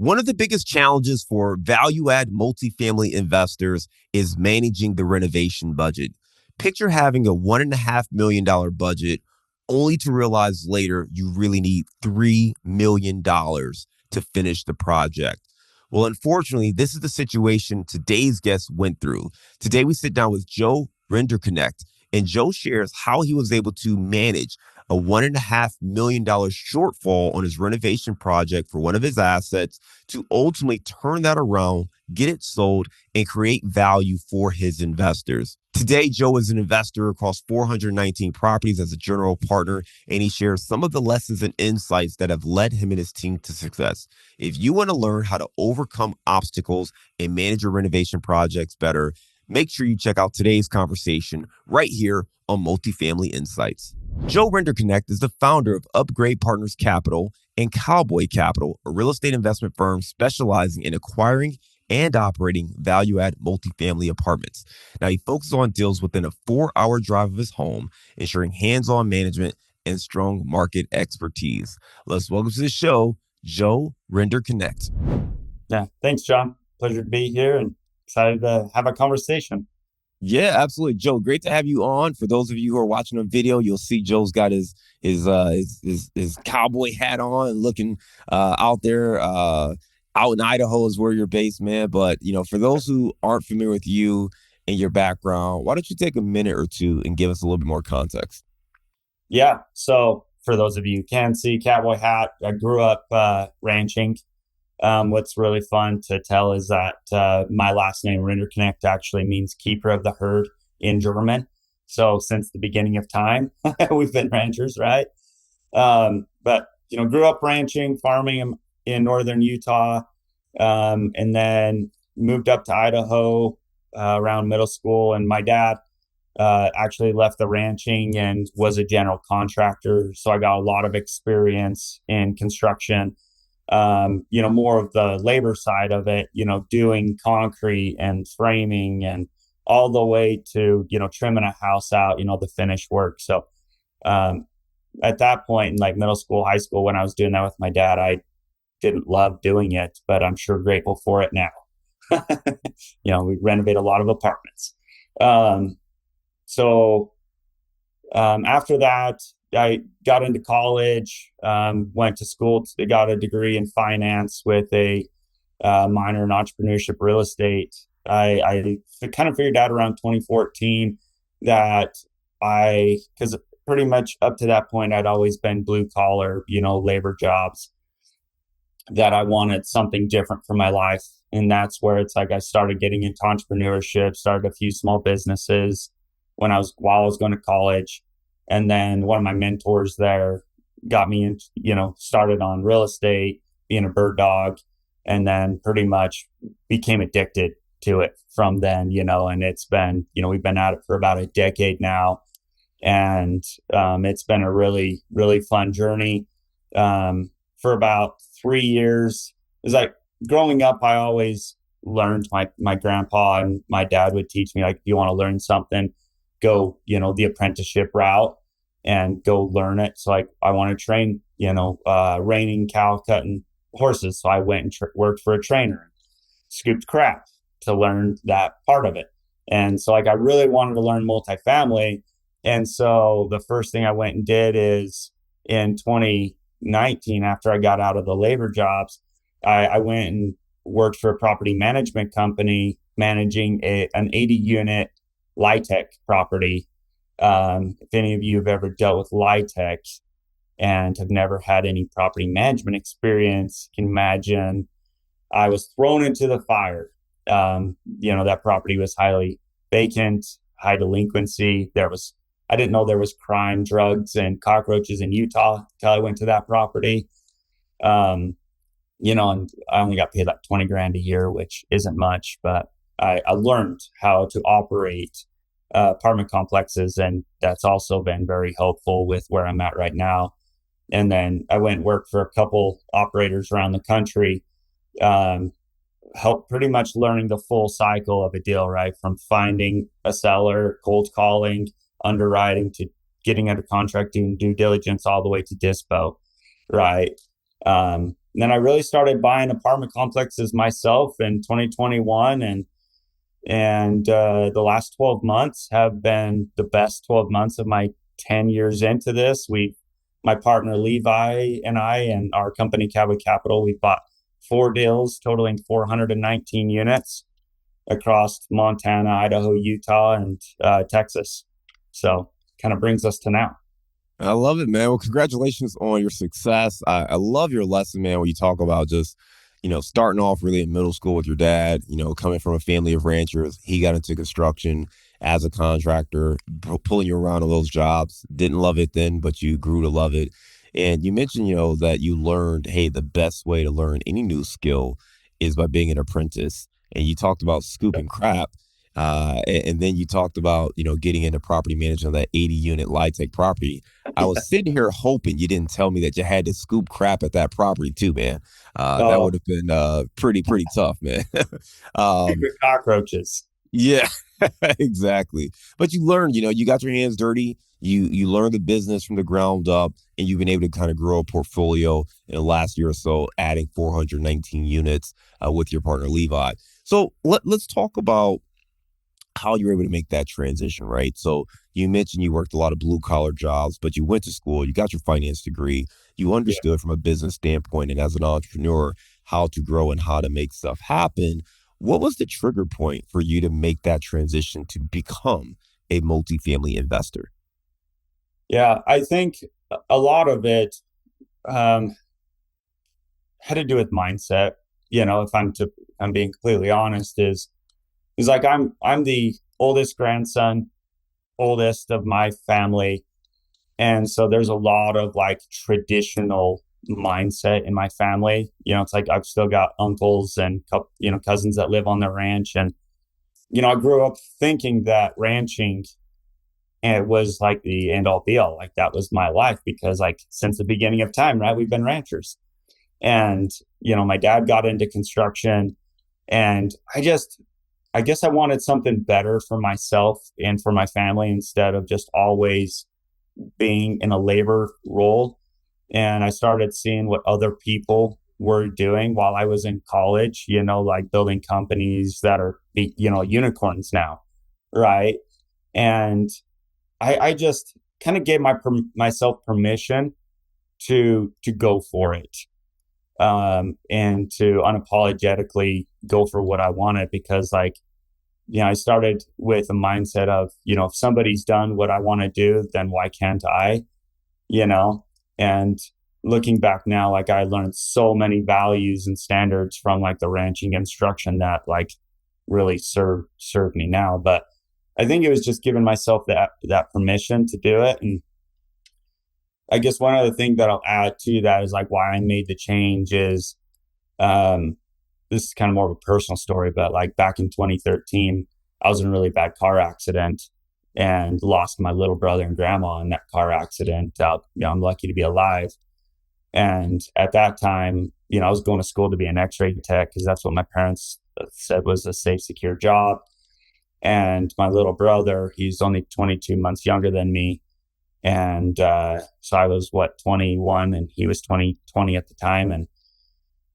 One of the biggest challenges for value add multifamily investors is managing the renovation budget. Picture having a $1.5 million budget only to realize later you really need $3 million to finish the project. Well, unfortunately, this is the situation today's guest went through. Today, we sit down with Joe Rinderknecht, and Joe shares how he was able to manage a $1.5 million shortfall on his renovation project for one of his assets to ultimately turn that around, get it sold, and create value for his investors. Today, Joe is an investor across 419 properties as a general partner, and he shares some of the lessons and insights that have led him and his team to success. If you want to learn how to overcome obstacles and manage your renovation projects better, make sure you check out today's conversation right here on Multifamily Insights. Joe Rinderknecht is the founder of Upgrade Partners Capital and Cowboy Capital, a real estate investment firm specializing in acquiring and operating value-add multifamily apartments. Now, he focuses on deals within a 4-hour drive of his home, ensuring hands-on management and strong market expertise. Let's welcome to the show, Joe Rinderknecht. Yeah, thanks, John. Pleasure to be here and excited to have a conversation. Yeah, absolutely, Joe. Great to have you on. For those of you who are watching on video, you'll see Joe's got his cowboy hat on, looking out there. Out in Idaho is where you're based, man. But for those who aren't familiar with you and your background, why don't you take a minute or two and give us a little bit more context? Yeah, so for those of you who can see, cowboy hat. I grew up ranching. What's really fun to tell is that my last name, Rinderknecht, actually means keeper of the herd in German. So since the beginning of time, we've been ranchers, right? But grew up ranching, farming in northern Utah, and then moved up to Idaho around middle school. And my dad actually left the ranching and was a general contractor. So I got a lot of experience in construction. More of the labor side of it, doing concrete and framing and all the way to, trimming a house out, the finished work. So, at that point in like middle school, high school, when I was doing that with my dad, I didn't love doing it, but I'm sure grateful for it now. We renovate a lot of apartments. After that, I got into college, went to school, got a degree in finance with a minor in entrepreneurship real estate. I kind of figured out around 2014 that because pretty much up to that point, I'd always been blue collar, labor jobs, that I wanted something different for my life. And that's where it's like I started getting into entrepreneurship, started a few small businesses while I was going to college. And then one of my mentors there got me in, started on real estate, being a bird dog, and then pretty much became addicted to it from then, and it's been, we've been at it for about a decade now. And it's been a really, really fun journey. For about 3 years, it was like growing up, I always learned, my grandpa and my dad would teach me, like, if you want to learn something, go, the apprenticeship route and go learn it. So like I want to train, reining, cow cutting horses. So I went and worked for a trainer, scooped crap to learn that part of it. And so like I really wanted to learn multifamily. And so the first thing I went and did is in 2019, after I got out of the labor jobs, I went and worked for a property management company managing an 80 unit LIHTC property. If any of you have ever dealt with LIHTC and have never had any property management experience, you can imagine I was thrown into the fire. That property was highly vacant, high delinquency. I didn't know there was crime, drugs, and cockroaches in Utah until I went to that property. And I only got paid like 20 grand a year, which isn't much, but I learned how to operate apartment complexes, and that's also been very helpful with where I'm at right now. And then I went and worked for a couple operators around the country, help pretty much learning the full cycle of a deal, right? From finding a seller, cold calling, underwriting, to getting under contract, doing due diligence, all the way to dispo, right? And then I really started buying apartment complexes myself in 2021, and the last 12 months have been the best 12 months of my 10 years into this. My partner Levi and I and our company Cowboy Capital, we bought 4 deals totaling 419 units across Montana, Idaho, Utah, and Texas. So kind of brings us to now. I love it, man. Well, congratulations on your success. I love your lesson, man, when you talk about just, starting off really in middle school with your dad, coming from a family of ranchers. He got into construction as a contractor, pulling you around on those jobs. Didn't love it then, but you grew to love it. And you mentioned, that you learned, hey, the best way to learn any new skill is by being an apprentice. And you talked about scooping crap. And then you talked about, getting into property management, that 80 unit LIHTC property. I was sitting here hoping you didn't tell me that you had to scoop crap at that property too, man. That Oh, would have been pretty tough, man. um, cockroaches. yeah, exactly. But you learned, you got your hands dirty. You learned the business from the ground up, and you've been able to kind of grow a portfolio in the last year or so, adding 419 units with your partner Levi. So let's talk about how you're able to make that transition, right? So you mentioned you worked a lot of blue collar jobs, but you went to school, you got your finance degree, you Yeah. understood from a business standpoint and as an entrepreneur how to grow and how to make stuff happen. What was the trigger point for you to make that transition to become a multifamily investor? Yeah, I think a lot of it um, had to do with mindset. I'm being completely honest, is like I'm the oldest grandson, oldest of my family, and so there's a lot of like traditional mindset in my family. It's like I've still got uncles and cousins that live on the ranch, and I grew up thinking that ranching and it was like the end all be all. Like that was my life because like since the beginning of time, right? We've been ranchers. And, my dad got into construction and I guess I wanted something better for myself and for my family instead of just always being in a labor role. And I started seeing what other people were doing while I was in college, like building companies that are, unicorns now. Right. And I just kind of gave myself permission to go for it, and to unapologetically go for what I wanted because like I started with a mindset of if somebody's done what I want to do, then why can't I? You know, and looking back now, like I learned so many values and standards from like the ranching instruction that like really served me now, but I think it was just giving myself that permission to do it. And I guess one other thing that I'll add to that is like why I made the change is um, this is kind of more of a personal story, but like back in 2013, I was in a really bad car accident and lost my little brother and grandma in that car accident. I'm lucky to be alive. And at that time, I was going to school to be an X-ray tech because that's what my parents said was a safe, secure job. And my little brother, he's only 22 months younger than me. And so I was 21 and he was 20 at the time. And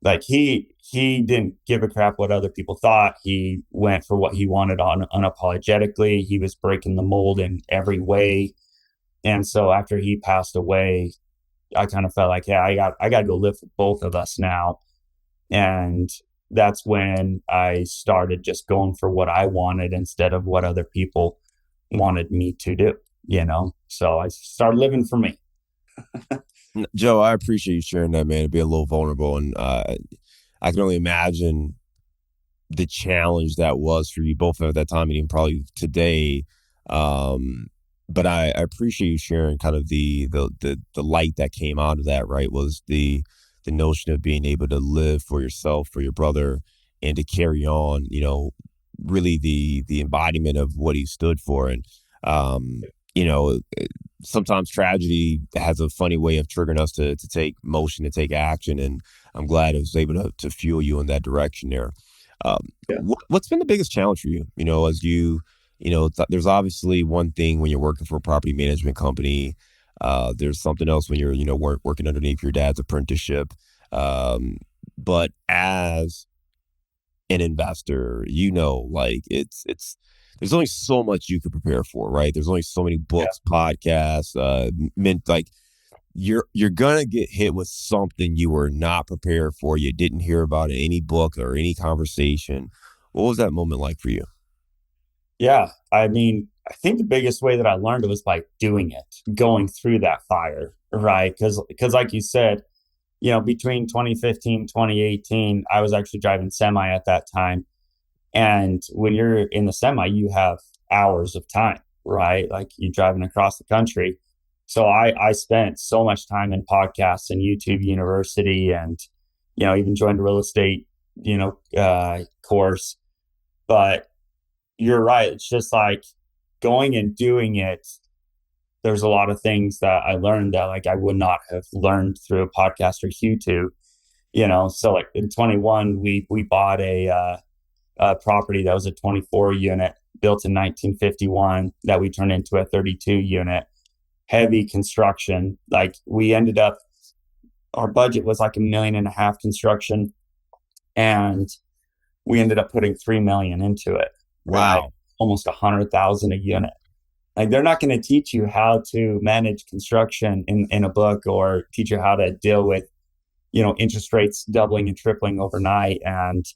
like he didn't give a crap what other people thought. He went for what he wanted unapologetically. He was breaking the mold in every way. And so after he passed away, I kind of felt like, yeah, I got to go live with both of us now. And that's when I started just going for what I wanted instead of what other people wanted me to do. So I started living for me. Joe, I appreciate you sharing that, man. To be a little vulnerable, and I can only imagine the challenge that was for you both at that time and even probably today. But I appreciate you sharing kind of the light that came out of that, right? Was the notion of being able to live for yourself, for your brother, and to carry on, really the embodiment of what he stood for. And you know, sometimes tragedy has a funny way of triggering us to take motion, to take action. And I'm glad it was able to fuel you in that direction there. Yeah. What's been the biggest challenge for you? As there's obviously one thing when you're working for a property management company. There's something else when you're, working underneath your dad's apprenticeship. But as an investor, like it's there's only so much you could prepare for, right? There's only so many Yeah. books, podcasts, meant like you're gonna get hit with something you were not prepared for. You didn't hear about in any book or any conversation. What was that moment like for you? Yeah. I mean, I think the biggest way that I learned it was by doing it, going through that fire, right? Because like you said, between 2015, 2018, I was actually driving semi at that time. And when you're in the semi, you have hours of time, right? Like you're driving across the country. So I spent so much time in podcasts and YouTube University and, even joined a real estate, course. But you're right. It's just like going and doing it. There's a lot of things that I learned that like I would not have learned through a podcast or YouTube, So like in 21, we bought a property that was a 24 unit built in 1951 that we turned into a 32 unit, heavy construction. Like we ended up, our budget was like 1.5 million construction, and we ended up putting 3 million into it. Right, Wow. almost 100,000 a unit. Like they're not going to teach you how to manage construction in a book or teach you how to deal with interest rates doubling and tripling overnight and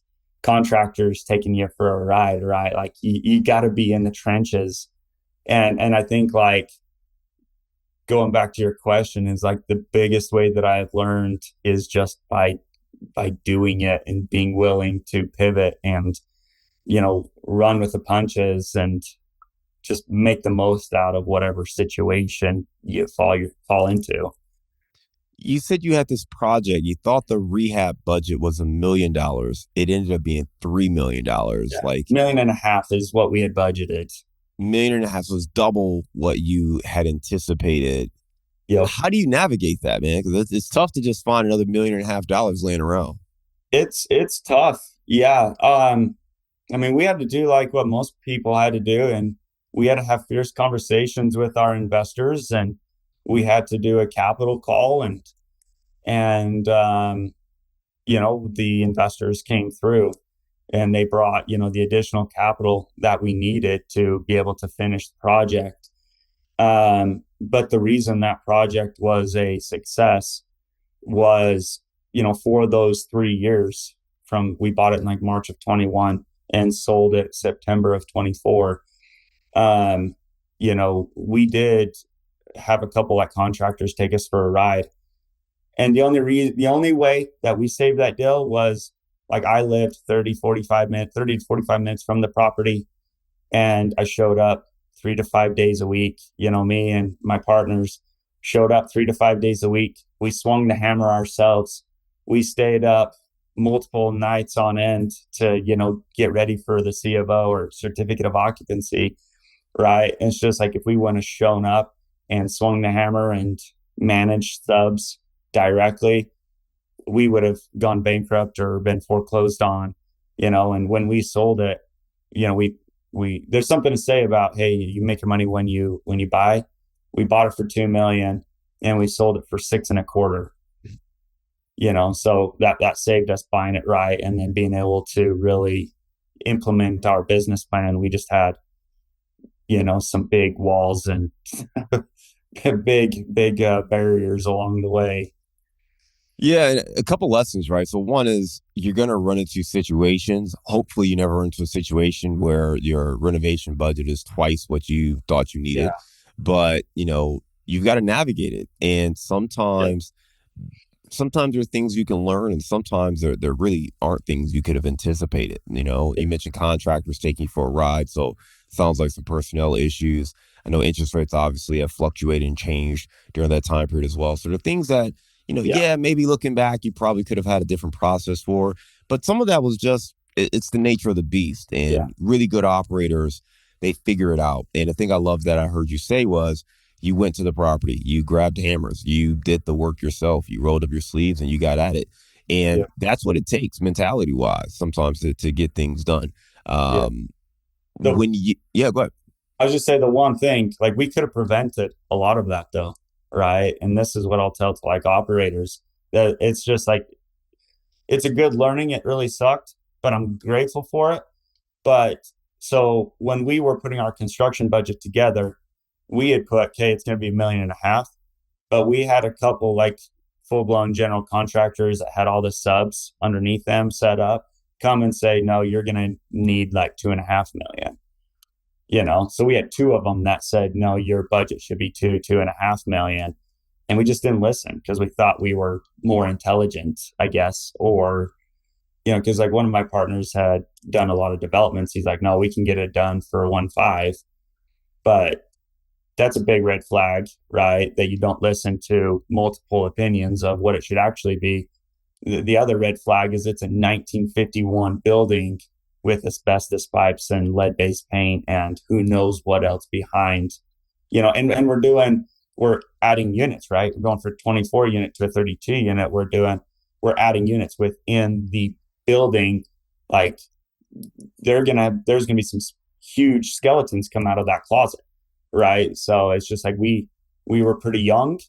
contractors taking you for a ride, right? Like you got to be in the trenches. And I think like going back to your question is like the biggest way that I've learned is just by doing it and being willing to pivot and run with the punches and just make the most out of whatever situation you fall into. You said you had this project. You thought the rehab budget was $1 million. It ended up being $3 million. Yeah. Like 1.5 million is what we had budgeted. million and a half was double what you had anticipated. Yep. How do you navigate that, man? Because it's tough to just find another $1.5 million laying around. It's tough. Yeah. I mean, we had to do like what most people had to do, and we had to have fierce conversations with our investors, and we had to do a capital call, and the investors came through, and they brought the additional capital that we needed to be able to finish the project. But the reason that project was a success was, for those 3 years from we bought it in like March of 21 and sold it September of 24. We did have a couple like contractors take us for a ride. And the only way that we saved that deal was like I lived 30 to 45 minutes from the property, and I showed up 3 to 5 days a week. Me and my partners showed up 3 to 5 days a week. We swung the hammer ourselves. We stayed up multiple nights on end to, get ready for the C of O or certificate of occupancy. Right. And it's just like if we wouldn't have shown up and swung the hammer and managed subs directly, we would have gone bankrupt or been foreclosed on, and when we sold it, we there's something to say about, hey, you make your money when you buy. We bought it for 2 million and we sold it for 6.25. So that saved us buying it right and then being able to really implement our business plan. We just had some big walls and big barriers along the way. Yeah, and a couple lessons, right? So one is you're going to run into situations. Hopefully, you never run into a situation where your renovation budget is twice what you thought you needed. Yeah. But, you've got to navigate it. And Yeah. sometimes there are things you can learn, and sometimes there really aren't things you could have anticipated. You mentioned contractors taking you for a ride, so sounds like some personnel issues. I know interest rates obviously have fluctuated and changed during that time period as well. So the things that Yeah. yeah, maybe looking back, you probably could have had a different process for, but some of that was just it's the nature of the beast. Yeah. And really good operators, they figure it out. And the thing I love that I heard you say was you went to the property, you grabbed hammers, you did the work yourself, you rolled up your sleeves and you got at it. Yeah. And that's what it takes mentality wise sometimes to get things done. Yeah. Um, The yeah, go ahead. I was just say the one thing, like we could have prevented a lot of that though, right? And this is what I'll tell to like operators that it's just like it's a good learning. It really sucked, but I'm grateful for it. But so when we were putting our construction budget together, we had put, okay, it's going to be 1.5 million, but we had a couple like full blown general contractors that had all the subs underneath them set up come and say, no, you're going to need like 2.5 million. So we had two of them that said, no, your budget should be 2.5 million. And we just didn't listen because we thought we were more intelligent, I guess, or because like one of my partners had done a lot of developments. He's like, no, we can get it done for 1.5. But that's a big red flag, right? That you don't listen to multiple opinions of what it should actually be. The other red flag is it's a 1951 building with asbestos pipes and lead-based paint and who knows what else behind, and we're adding units, right? We're going from 24 unit to a 32 unit. We're adding units within the building. Like there's gonna be some huge skeletons come out of that closet, right? So it's just like we were pretty young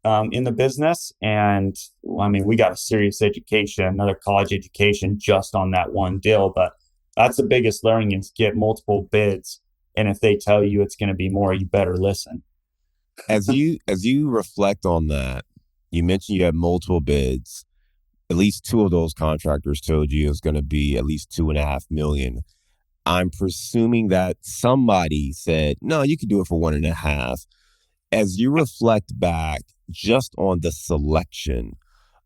in the business, and I mean we got a serious education, another college education just on that one deal. But that's the biggest learning is get multiple bids, and if they tell you it's going to be more, you better listen. As you reflect on that, you mentioned you had multiple bids. At least two of those contractors told you it was going to be at least 2.5 million. I'm presuming that somebody said, no, you could do it for 1.5. As you reflect back just on the selection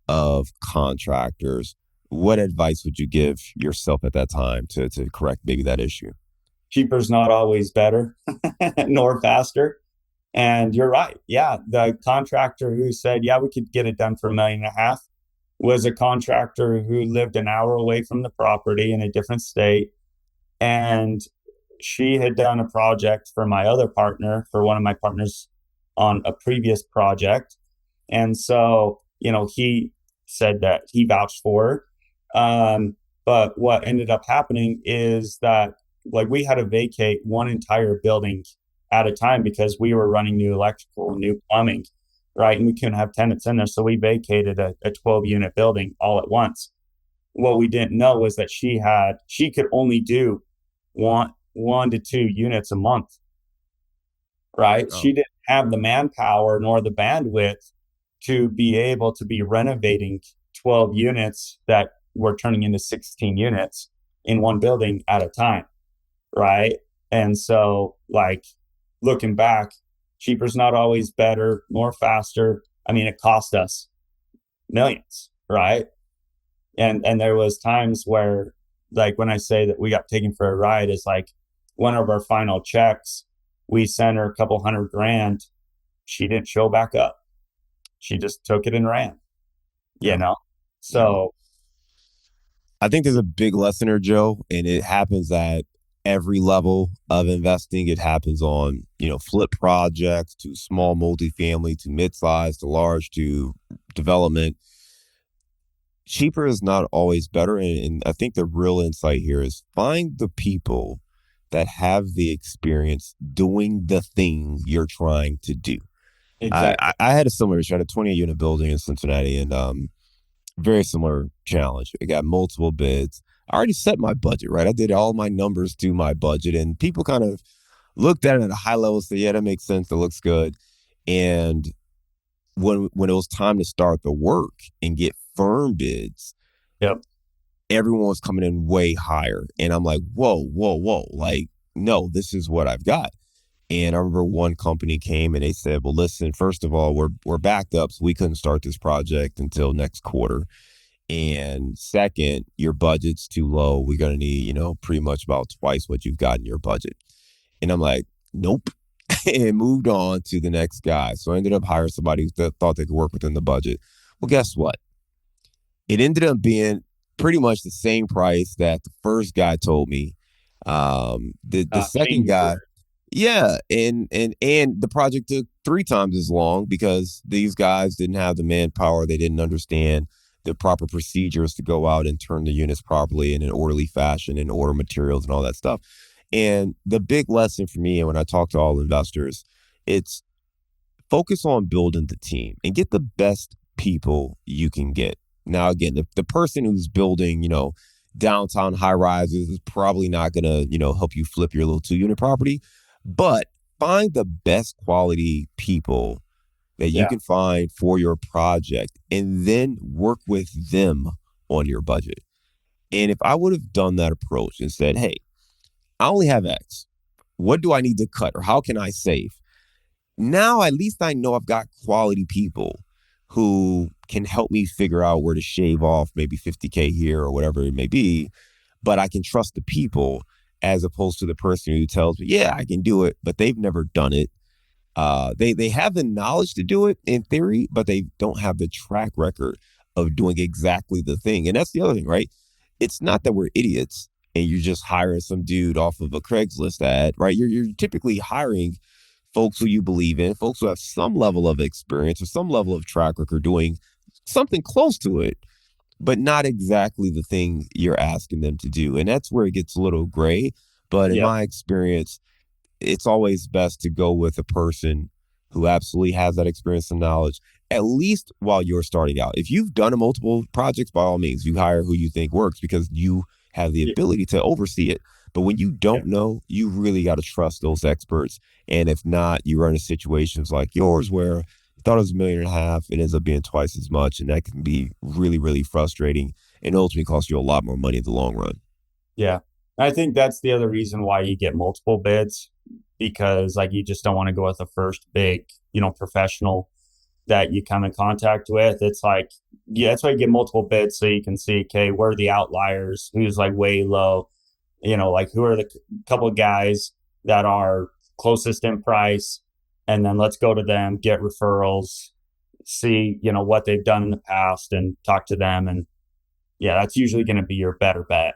of contractors, what advice would you give yourself at that time to correct maybe that issue? Cheaper's not always better, nor faster. And you're right. Yeah, the contractor who said, yeah, we could get it done for 1.5 million was a contractor who lived an hour away from the property in a different state. And she had done a project for my other partner, for one of my partners on a previous project. And so, he said that he vouched for her. But what ended up happening is that like we had to vacate one entire building at a time because we were running new electrical, new plumbing, right? And we couldn't have tenants in there. So we vacated a 12 unit building all at once. What we didn't know was that she could only do one to two units a month, right? Oh, She didn't have the manpower nor the bandwidth to be able to be renovating 12 units that were turning into 16 units in one building at a time, right? And so, like, looking back, cheaper's not always better nor faster. I mean, it cost us millions, right? And there was times where, like, when I say that we got taken for a ride, is like one of our final checks, we sent her a couple $100,000. She didn't show back up. She just took it and ran, you yeah, know? yeah. So, I think there's a big lesson here, Joe, and it happens at every level of investing. It happens on, flip projects to small multifamily to mid-size to large to development. Cheaper is not always better. And I think the real insight here is find the people that have the experience doing the thing you're trying to do. I, exactly. I, I had a similar issue. I had a 28-unit building in Cincinnati, and very similar challenge. I got multiple bids. I already set my budget, right? I did all my numbers to my budget, and people kind of looked at it at a high level and said, yeah, that makes sense. That looks good. And when it was time to start the work and get firm bids, Yep. everyone was coming in way higher. And I'm like, whoa, whoa, whoa. Like, no, this is what I've got. And I remember one company came and they said, well, listen, first of all, we're backed up, so we couldn't start this project until next quarter. And second, your budget's too low. We're going to need, pretty much about twice what you've got in your budget. And I'm like, nope. And moved on to the next guy. So I ended up hiring somebody who thought they could work within the budget. Well, guess what? It ended up being pretty much the same price that the first guy told me. The second Change your guy, word. yeah, and the project took 3 times as long because these guys didn't have the manpower. They didn't understand the proper procedures to go out and turn the units properly in an orderly fashion and order materials and all that stuff. And the big lesson for me, and when I talk to all investors, it's focus on building the team and get the best people you can get. Now, again, the person who's building, downtown high rises is probably not going to, help you flip your little 2 unit property. But find the best quality people that you Yeah. can find for your project and then work with them on your budget. And if I would have done that approach and said, hey, I only have X, what do I need to cut or how can I save? Now, at least I know I've got quality people who can help me figure out where to shave off maybe 50K here or whatever it may be. But I can trust the people as opposed to the person who tells me, yeah, I can do it, but they've never done it. They have the knowledge to do it in theory, but they don't have the track record of doing exactly the thing. And that's the other thing, right? It's not that we're idiots and you're just hiring some dude off of a Craigslist ad, right? You're typically hiring folks who you believe in, folks who have some level of experience or some level of track record doing something close to it, but not exactly the thing you're asking them to do. And that's where it gets a little gray. But in Yep. my experience, it's always best to go with a person who absolutely has that experience and knowledge, at least while you're starting out. If you've done a multiple projects, by all means, you hire who you think works because you have the Yeah. ability to oversee it. But when you Yeah. don't know, you really got to trust those experts. And if not, you run into situations like yours where you thought it was 1.5 million, it ends up being twice as much. And that can be really, really frustrating and ultimately cost you a lot more money in the long run. Yeah. I think that's the other reason why you get multiple bids, because like you just don't want to go with the first big, professional that you come in contact with. It's like, yeah, that's why you get multiple bids so you can see, okay, where are the outliers, who's like way low, like who are the couple of guys that are closest in price, and then let's go to them, get referrals, see, what they've done in the past and talk to them. And yeah, that's usually going to be your better bet.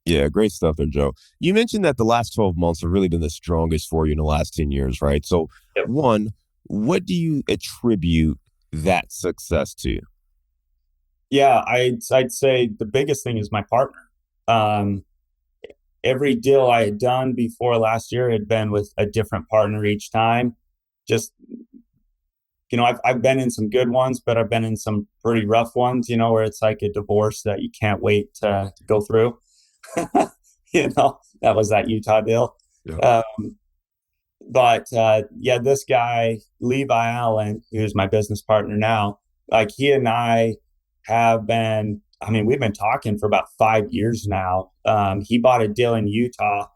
Yeah, great stuff there, Joe. You mentioned that the last 12 months have really been the strongest for you in the last 10 years, right? So, Yep. one, what do you attribute that success to? Yeah, I'd say the biggest thing is my partner. Um, every deal I had done before last year had been with a different partner each time. Just, I've been in some good ones, but I've been in some pretty rough ones, where it's like a divorce that you can't wait to go through. That was that Utah deal. Yeah. Um, but yeah, this guy, Levi Allen, who's my business partner now, like he and I have been, I mean, we've been talking for about 5 years now. He bought a deal in Utah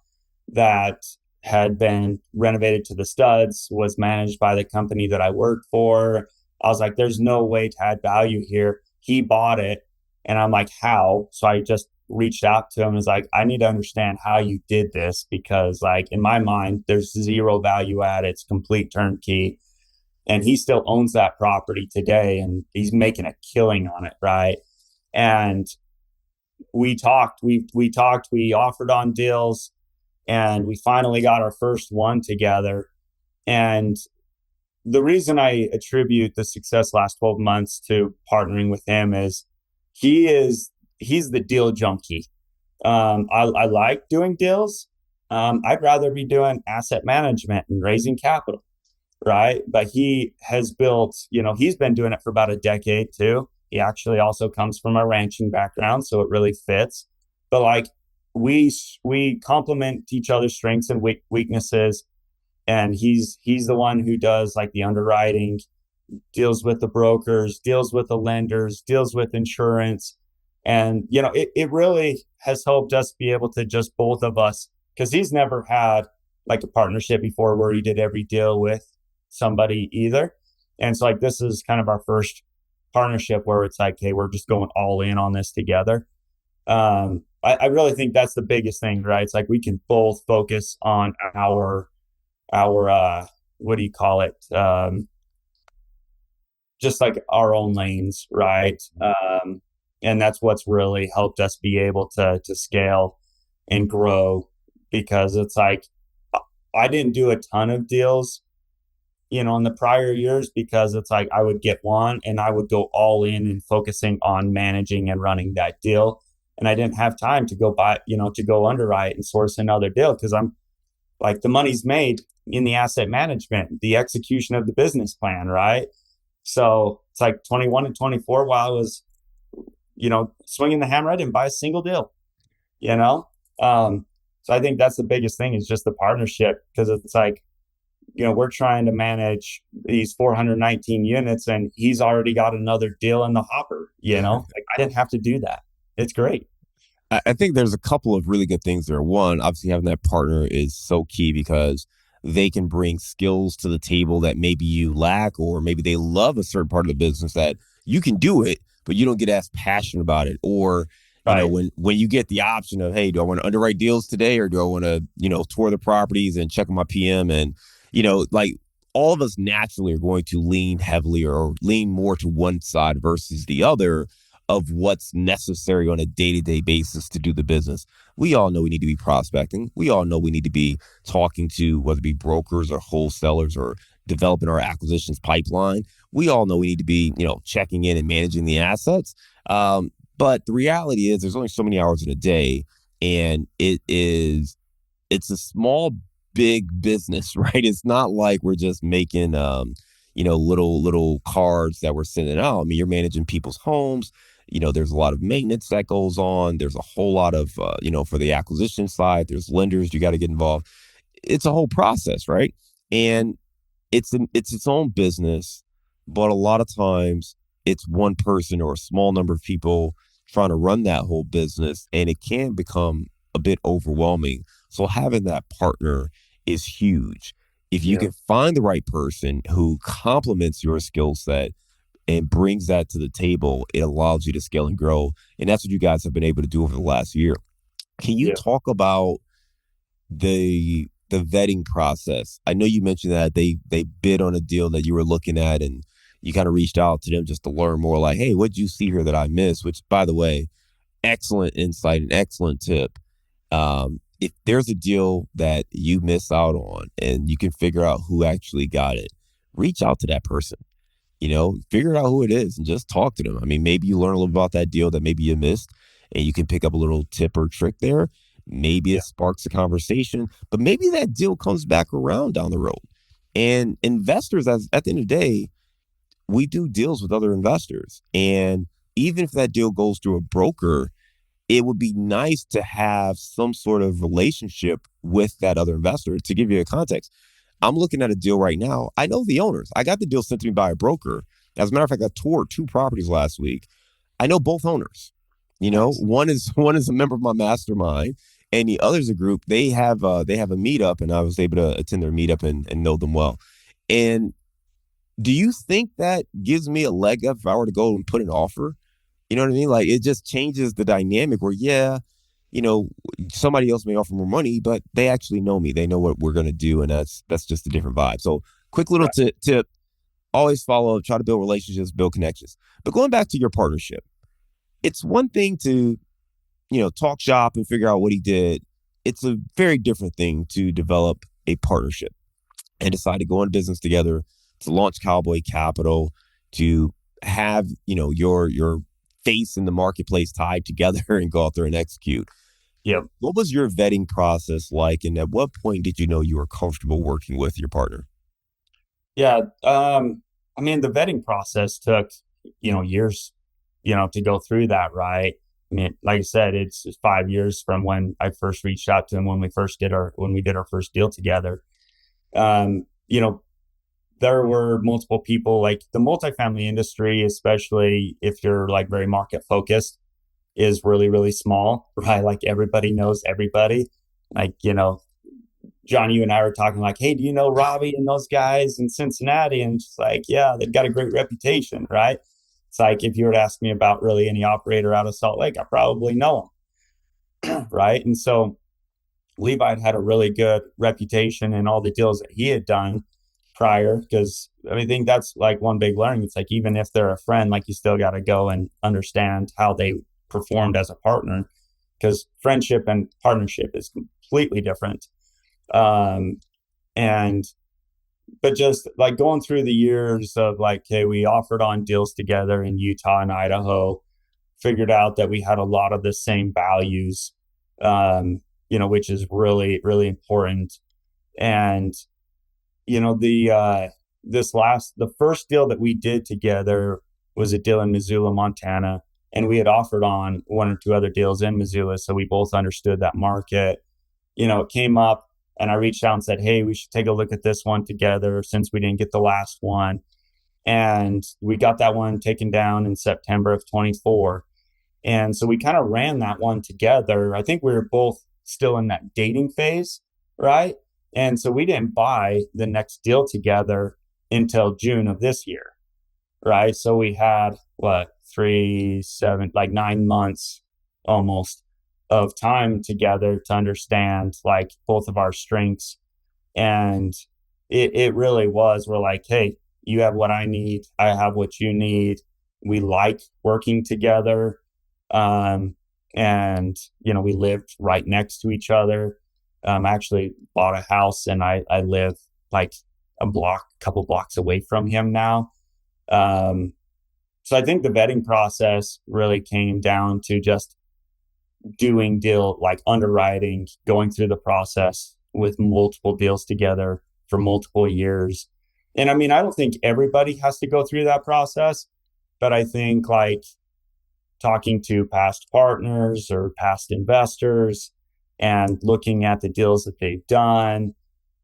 that had been renovated to the studs, was managed by the company that I worked for. I was like, there's no way to add value here. He bought it. And I'm like, how? So I just reached out to him and was like, I need to understand how you did this because, like, in my mind, there's zero value add. It's complete turnkey. And he still owns that property today and he's making a killing on it. Right. And we offered on deals and we finally got our first one together. And the reason I attribute the success last 12 months to partnering with him is he's the deal junkie. I like doing deals. I'd rather be doing asset management and raising capital, right? But he has built, he's been doing it for about a decade too. He actually also comes from a ranching background, so it really fits. But like we complement each other's strengths and weaknesses, and he's the one who does like the underwriting, deals with the brokers, deals with the lenders, deals with insurance. And, it really has helped us be able to just both of us, because he's never had like a partnership before where he did every deal with somebody either. And so, like, this is kind of our first partnership where it's like, hey, we're just going all in on this together. I really think that's the biggest thing, right? It's like we can both focus on our what do you call it? Just like our own lanes, right? And that's what's really helped us be able to scale and grow, because it's like I didn't do a ton of deals, in the prior years, because it's like I would get one and I would go all in and focusing on managing and running that deal. And I didn't have time to go buy, to go underwrite and source another deal because I'm like the money's made in the asset management, the execution of the business plan, right? So it's like 21 and 24 while I was swinging the hammer, I didn't buy a single deal, you know? Um, so I think that's the biggest thing is just the partnership because it's like, we're trying to manage these 419 units and he's already got another deal in the hopper. Like I didn't have to do that. It's great. I think there's a couple of really good things there. One, obviously having that partner is so key because they can bring skills to the table that maybe you lack, or maybe they love a certain part of the business that you can do it, but you don't get as passionate about it. Or, Right. when you get the option of, hey, do I want to underwrite deals today or do I want to, tour the properties and check on my PM? And, like all of us naturally are going to lean heavily or lean more to one side versus the other of what's necessary on a day-to-day basis to do the business. We all know we need to be prospecting. We all know we need to be talking to whether it be brokers or wholesalers or developing our acquisitions pipeline. We all know we need to be, checking in and managing the assets. But the reality is there's only so many hours in a day, and it's a small, big business, right? It's not like we're just making, little cards that we're sending out. I mean, you're managing people's homes. There's a lot of maintenance that goes on. There's a whole lot of, for the acquisition side, there's lenders you got to get involved. It's a whole process, right? And it's its own business, but a lot of times it's one person or a small number of people trying to run that whole business, and it can become a bit overwhelming. So having that partner is huge. If you Yeah. can find the right person who complements your skill set and brings that to the table, it allows you to scale and grow. And that's what you guys have been able to do over the last year. Can you Yeah. talk about the vetting process? I know you mentioned that they bid on a deal that you were looking at and you kind of reached out to them just to learn more like, hey, what'd you see here that I missed? Which, by the way, excellent insight and excellent tip. If there's a deal that you miss out on and you can figure out who actually got it, reach out to that person. Figure out who it is and just talk to them. I mean, maybe you learn a little about that deal that maybe you missed and you can pick up a little tip or trick there. Maybe Yeah. it sparks a conversation, but maybe that deal comes back around down the road. And investors, as at the end of the day, we do deals with other investors. And even if that deal goes through a broker, it would be nice to have some sort of relationship with that other investor. To give you a context, I'm looking at a deal right now. I know the owners. I got the deal sent to me by a broker. As a matter of fact, I toured two properties last week. I know both owners. Nice. One is a member of my mastermind, and the other's a group. They have a meetup, and I was able to attend their meetup and know them well. And do you think that gives me a leg up if I were to go and put an offer? You know what I mean? Like it just changes the dynamic where, yeah, you know, somebody else may offer more money, but they actually know me. They know what we're gonna do, and that's just a different vibe. So, quick little Right. tip: always follow up, try to build relationships, build connections. But going back to your partnership, it's one thing to talk shop and figure out what he did. It's a very different thing to develop a partnership and decide to go into business together, to launch Cowboy Capital, to have your face in the marketplace tied together and go out there and execute. Yeah. What was your vetting process like, and at what point did you know you were comfortable working with your partner? Yeah. I mean, the vetting process took, years, to go through that, right? I mean, like I said, it's 5 years from when I first reached out to him when we did our first deal together. Um, you know, there were multiple people like the multifamily industry, especially if you're like very market focused, is really, really small, right? Like everybody knows everybody. Like, John, you and I were talking like, hey, do you know Robbie and those guys in Cincinnati? And it's like, yeah, they've got a great reputation, right? It's like if you were to ask me about really any operator out of Salt Lake, I probably know them, right? And so Levi had a really good reputation in all the deals that he had done prior. Because I mean, I think that's like one big learning. It's like even if they're a friend, like you still got to go and understand how they performed as a partner, because friendship and partnership is completely different. Um, and but just like going through the years of like, hey, we offered on deals together in Utah and Idaho, figured out that we had a lot of the same values, which is really, really important. And, the first deal that we did together was a deal in Missoula, Montana. and we had offered on one or two other deals in Missoula, so we both understood that market. It came up, and I reached out and said, "Hey, we should take a look at this one together since we didn't get the last one." And we got that one taken down in September of 24. And so we kind of ran that one together. I think we were both still in that dating phase, right? And so we didn't buy the next deal together until June of this year, right? So we had what, 9 months almost of time together to understand like both of our strengths. And it really was, we're like, hey, you have what I need, I have what you need. We like working together. Um, and we lived right next to each other. I actually bought a house, and I live like couple blocks away from him now. Um, so I think the vetting process really came down to just doing deal like underwriting, going through the process with multiple deals together for multiple years. And I mean, I don't think everybody has to go through that process, but I think like talking to past partners or past investors and looking at the deals that they've done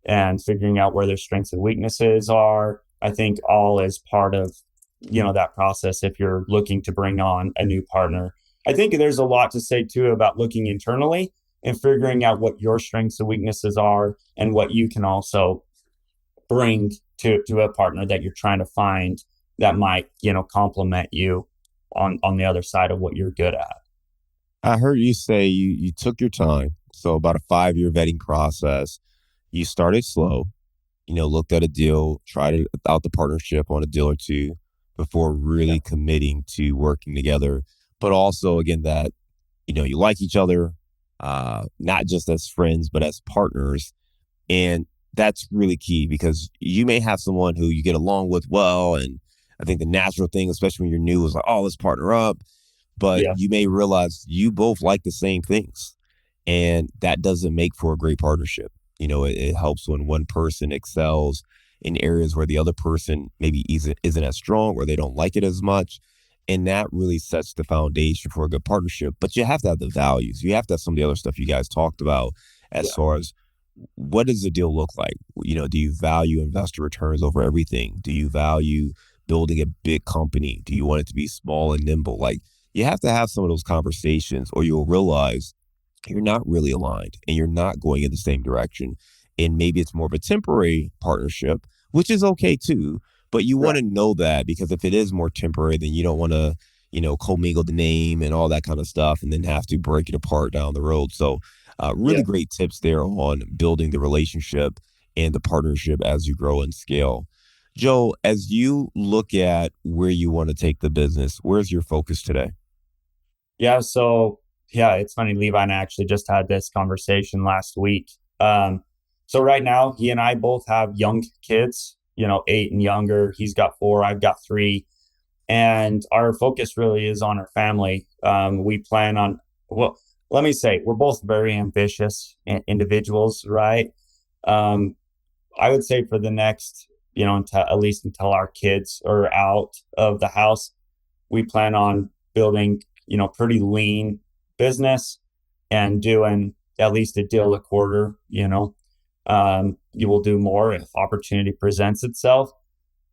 and figuring out where their strengths and weaknesses are, I think all is part of, that process if you're looking to bring on a new partner. I think there's a lot to say too about looking internally and figuring out what your strengths and weaknesses are and what you can also bring to a partner that you're trying to find that might, complement you on the other side of what you're good at. I heard you say you took your time. So about a 5-year vetting process. You started slow, looked at a deal, tried it out the partnership on a deal or two before Yeah. really committing to working together. But also, again, that, you like each other, not just as friends, but as partners. And that's really key because you may have someone who you get along with well. And I think the natural thing, especially when you're new, is like, oh, let's partner up. But Yeah. you may realize you both like the same things. And that doesn't make for a great partnership. It helps when one person excels in areas where the other person maybe isn't as strong or they don't like it as much. And that really sets the foundation for a good partnership. But you have to have the values. You have to have some of the other stuff you guys talked about as Yeah. far as what does the deal look like? Do you value investor returns over everything? Do you value building a big company? Do you want it to be small and nimble? Like you have to have some of those conversations or you'll realize you're not really aligned and you're not going in the same direction. And maybe it's more of a temporary partnership, which is okay too. But you want Right. to know that because if it is more temporary, then you don't want to, commingle the name and all that kind of stuff and then have to break it apart down the road. So, really Yeah. great tips there on building the relationship and the partnership as you grow and scale. Joe, as you look at where you want to take the business, where's your focus today? Yeah. So yeah, it's funny. Levi and I actually just had this conversation last week. So right now, he and I both have young kids, 8 and younger. He's got 4, I've got 3. And our focus really is on our family. We plan on, well, let me say, we're both very ambitious individuals, right? Um, I would say for the next, until, at least until our kids are out of the house, we plan on building, pretty lean business and doing at least a deal a quarter. You will do more if opportunity presents itself.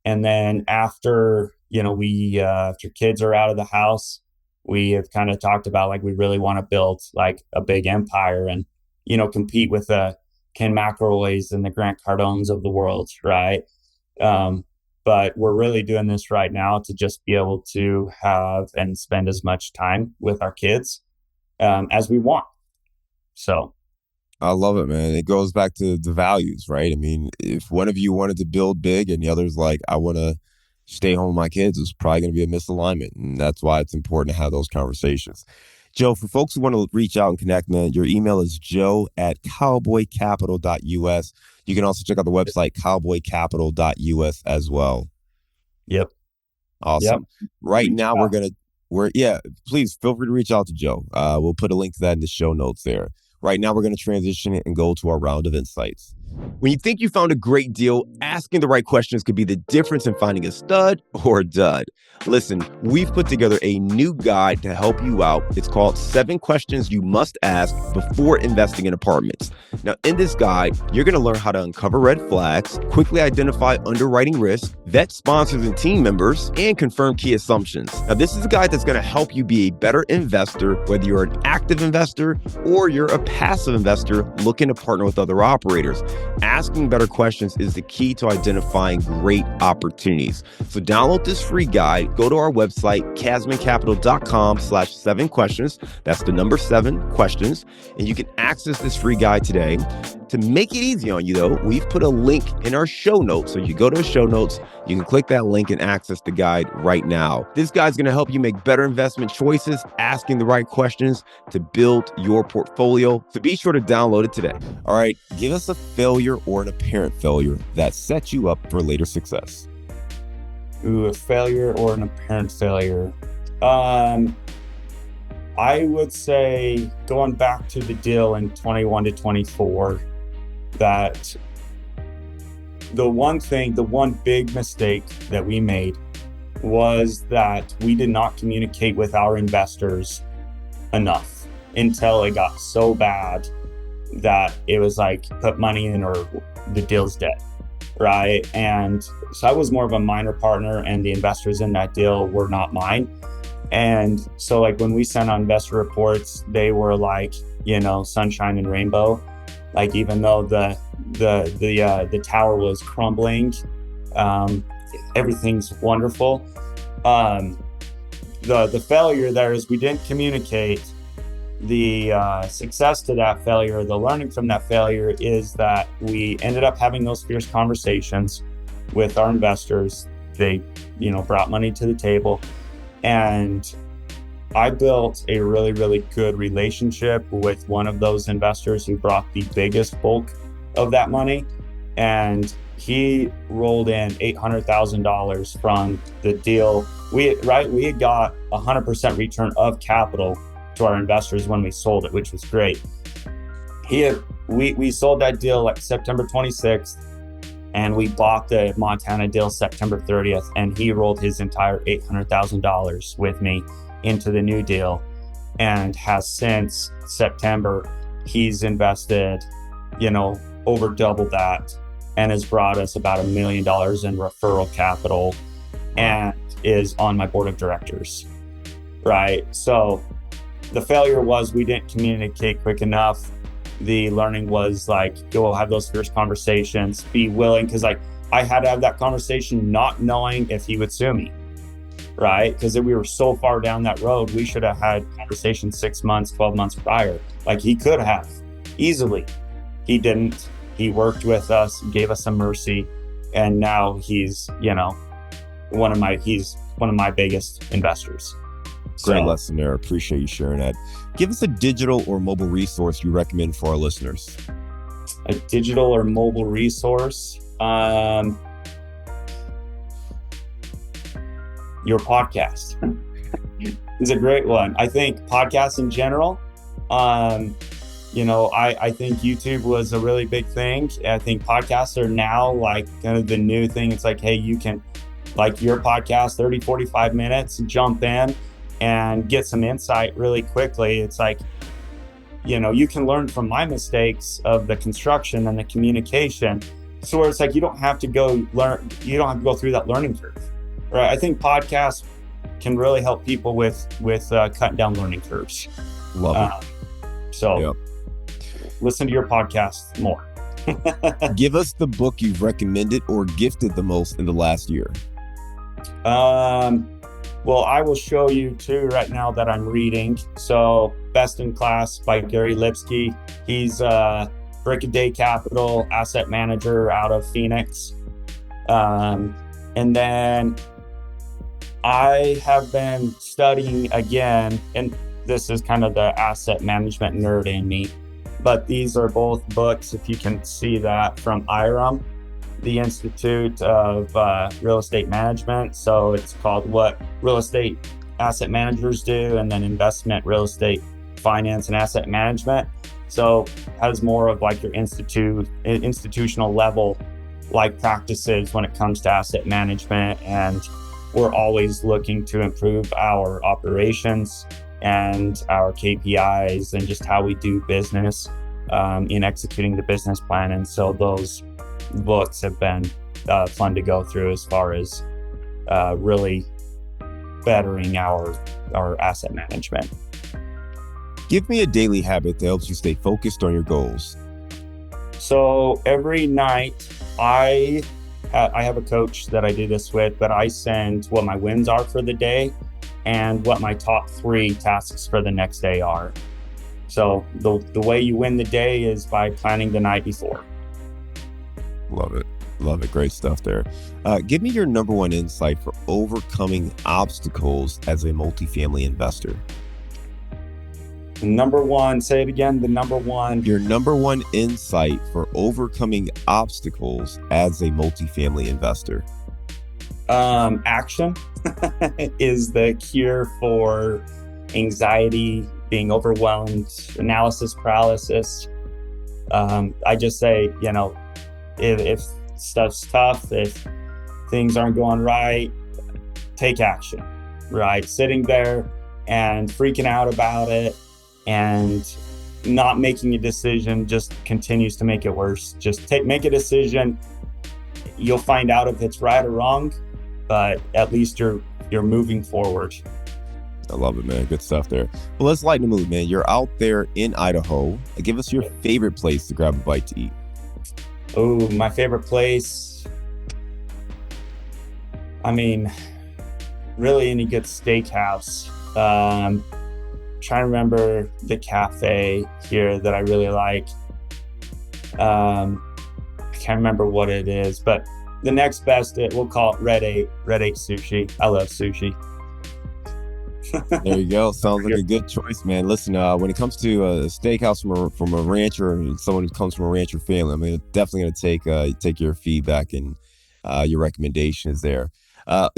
And then after, we after kids are out of the house, we have kind of talked about like we really want to build like a big empire and, compete with the Ken McElroys and the Grant Cardones of the world, right? Um, but we're really doing this right now to just be able to have and spend as much time with our kids as we want. So, I love it, man. It goes back to the values, right? I mean, if one of you wanted to build big and the other's like, I want to stay home with my kids, it's probably going to be a misalignment. And that's why it's important to have those conversations. Joe, for folks who want to reach out and connect, man, your email is joe@cowboycapital.us. You can also check out the website cowboycapital.us as well. yep, yep, Awesome. Right reach now, out. yeah, please feel free to reach out to Joe. We'll put a link to that in the show notes there. Right now, we're going to transition it and go to our round of insights. When you think you found a great deal, asking the right questions could be the difference in finding a stud or a dud. Listen, we've put together a new guide to help you out. It's called 7 Questions You Must Ask Before Investing in Apartments. Now, in this guide, you're going to learn how to uncover red flags, quickly identify underwriting risk, vet sponsors and team members, and confirm key assumptions. Now, this is a guide that's going to help you be a better investor, whether you're an active investor or you're a passive investor looking to partner with other operators. Asking better questions is the key to identifying great opportunities. So download this free guide. Go to our website, casmoncapital.com/7 questions. That's the number 7 questions. And you can access this free guide today. To make it easy on you, though, we've put a link in our show notes. So you go to the show notes, you can click that link and access the guide right now. This guide's going to help you make better investment choices, asking the right questions to build your portfolio. So be sure to download it today. All right, give us a failure or an apparent failure that sets you up for later success. Ooh, a failure or an apparent failure. I would say going back to the deal in 21 to 24, that the one big mistake that we made was that we did not communicate with our investors enough until it got so bad that it was like, put money in or the deal's dead, right? And so I was more of a minor partner, and the investors in that deal were not mine. And so like when we sent out investor reports, they were like, sunshine and rainbow. Like even though the tower was crumbling, everything's wonderful. The failure there is we didn't communicate. The success to that failure, the learning from that failure, is that we ended up having those fierce conversations with our investors. They, brought money to the table, and I built a really, really good relationship with one of those investors who brought the biggest bulk of that money. And he rolled in $800,000 from the deal. We had got 100% return of capital to our investors when we sold it, which was great. We sold that deal like September 26th, and we bought the Montana deal September 30th, and he rolled his entire $800,000 with me into the new deal, and has since September, he's invested, over double that, and has brought us about $1 million in referral capital, and is on my board of directors, right? So the failure was we didn't communicate quick enough. The learning was like, go have those first conversations, be willing, because like I had to have that conversation not knowing if he would sue me, right? Because we were so far down that road, we should have had conversations 6 months, 12 months prior. Like he could have easily. He didn't. He worked with us, gave us some mercy, and now he's, one of my biggest investors. Great lesson there. Appreciate you sharing that. Give us a digital or mobile resource you recommend for our listeners. A digital or mobile resource. Your podcast is a great one. I think podcasts in general, I think YouTube was a really big thing. I think podcasts are now like kind of the new thing. It's like, hey, you can, like your podcast, 30, 45 minutes, jump in and get some insight really quickly. It's like, you can learn from my mistakes of the construction and the communication. So where it's like, you don't have to go through that learning curve, right? I think podcasts can really help people with cutting down learning curves. Love it. Listen to your podcast more. Give us the book you've recommended or gifted the most in the last year. Well, I will show you two right now that I'm reading. So Best in Class by Gary Lipsky. He's Brick-A-Day Capital asset manager out of Phoenix. And then I have been studying again, and this is kind of the asset management nerd in me, but these are both books, if you can see that, from IREM, the Institute of Real Estate Management. So it's called What Real Estate Asset Managers Do, and then Investment Real Estate Finance and Asset Management. So has more of like your institutional level like practices when it comes to asset management. And we're always looking to improve our operations and our KPIs and just how we do business in executing the business plan. And so those books have been fun to go through as far as really bettering our asset management. Give me a daily habit that helps you stay focused on your goals. So every night I have a coach that I do this with, but I send what my wins are for the day and what my top 3 tasks for the next day are. So the way you win the day is by planning the night before. Love it. Love it. Great stuff there. Give me your number one insight for overcoming obstacles as a multifamily investor. Number one, say it again, the number one. Your number one insight for overcoming obstacles as a multifamily investor. Action is the cure for anxiety, being overwhelmed, analysis paralysis. I just say, if stuff's tough, if things aren't going right, take action, right? Sitting there and freaking out about it and not making a decision just continues to make it worse. Just make a decision. You'll find out if it's right or wrong, but at least you're moving forward. I love it, man. Good stuff there. Well, let's lighten the mood, man. You're out there in Idaho. Give us your favorite place to grab a bite to eat. Oh, my favorite place. I mean, really any good steakhouse. Trying to remember the cafe here that I really like. I can't remember what it is, but the next best, we'll call it Red 8 Sushi. I love sushi. There you go. Sounds like a good choice, man. Listen, when it comes to a steakhouse from a rancher and someone who comes from a rancher family, I mean, definitely going to take your feedback and your recommendations there.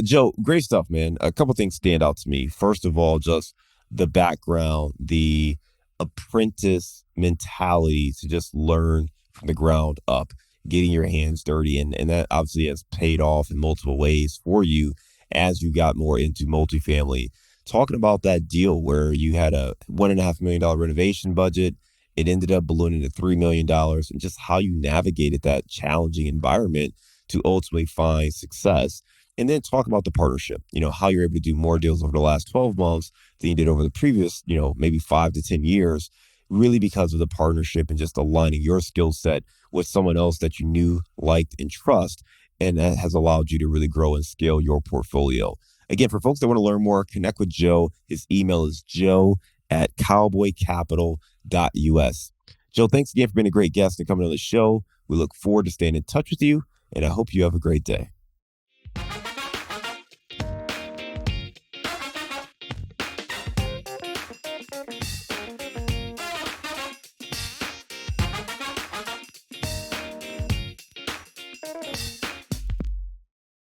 Joe, great stuff, man. A couple things stand out to me. First of all, just the background, the apprentice mentality to just learn from the ground up, getting your hands dirty. And that obviously has paid off in multiple ways for you as you got more into multifamily. Talking about that deal where you had a $1.5 million renovation budget, it ended up ballooning to $3 million, and just how you navigated that challenging environment to ultimately find success. And then talk about the partnership, how you're able to do more deals over the last 12 months than you did over the previous, maybe 5 to 10 years, really because of the partnership and just aligning your skill set with someone else that you knew, liked, and trust. And that has allowed you to really grow and scale your portfolio. Again, for folks that want to learn more, connect with Joe. His email is joe@cowboycapital.us. Joe, thanks again for being a great guest and coming on the show. We look forward to staying in touch with you, and I hope you have a great day.